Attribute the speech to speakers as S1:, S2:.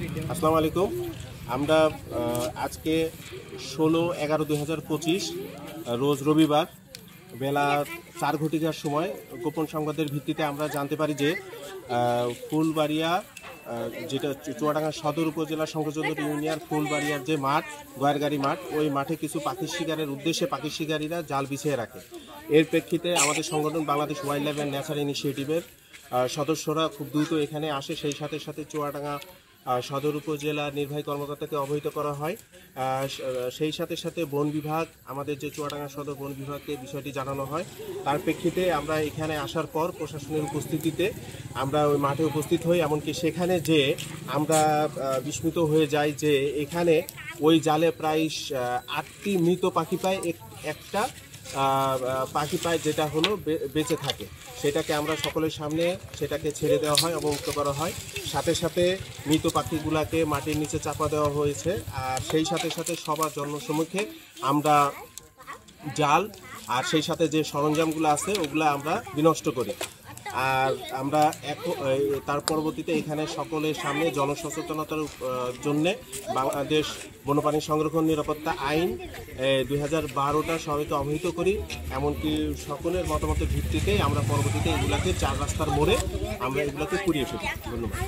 S1: আসসালামু আলাইকুম। আমরা আজকে 16/11/2025 রোজ রবিবার বেলা 4 ঘটিকার সময় গোপন সংবাদের ভিত্তিতে আমরা জানতে পারি যে ফুলবাড়িয়া যেটা চুয়াডাঙ্গা সদর উপজেলা সংযোজক ইউনিয়ন ফুলবাড়িয়ার যে মাঠ গয়েরগাড়ি মাঠ, ওই মাঠে কিছু পাখি শিকারের উদ্দেশ্যে পাখি শিকারীরা জাল বিছিয়ে রাখে। এর প্রেক্ষিতে আমাদের সংগঠন Bangladesh wild life and nature ইনিশিয়েটিভের সদস্যরা খুব দ্রুত এখানে আসে। সেই সাথে চুয়াডাঙ্গা সদর উপজেলার নির্বাহী কর্মকর্তাকে অবহিত করা হয়। সেই সাথে বন বিভাগ, আমাদের যে চুয়াডাঙ্গা সদর বন বিভাগকে বিষয়টি জানানো হয়। তার প্রেক্ষিতে আমরা এখানে আসার পর প্রশাসনের উপস্থিতিতে আমরা ওই মাঠে উপস্থিত হই। এমনকি সেখানে যে আমরা বিস্মিত হয়ে যাই যে এখানে ওই জালে প্রায় 8টি মৃত পাখি পায়, একটা পাখি পায় যেটা হলো বেঁচে থাকে। সেটাকে আমরা সকলের সামনে সেটাকে ছেড়ে দেওয়া হয়, অবমুক্ত করা হয়। সাথে মৃত পাখিগুলাকে মাটির নিচে চাপা দেওয়া হয়েছে। আর সেই সাথে সবার জনসম্মুখে আমরা জাল আর সেই সাথে যে সরঞ্জামগুলো আছে ওগুলো আমরা বিনষ্ট করি। আর আমরা তার পরবর্তীতে এখানে সকলের সামনে জনসচেতনতার জন্যে বাংলাদেশ বন্যপ্রাণী সংরক্ষণ নিরাপত্তা আইন 2012টা সবাইকে অবহিত করি। এমনকি সকলের মতামতের ভিত্তিতে আমরা পরবর্তীতে এগুলাকে 4 রাস্তার মোড়ে আমরা এগুলাকে কুড়িয়ে ফেলি। ধন্যবাদ।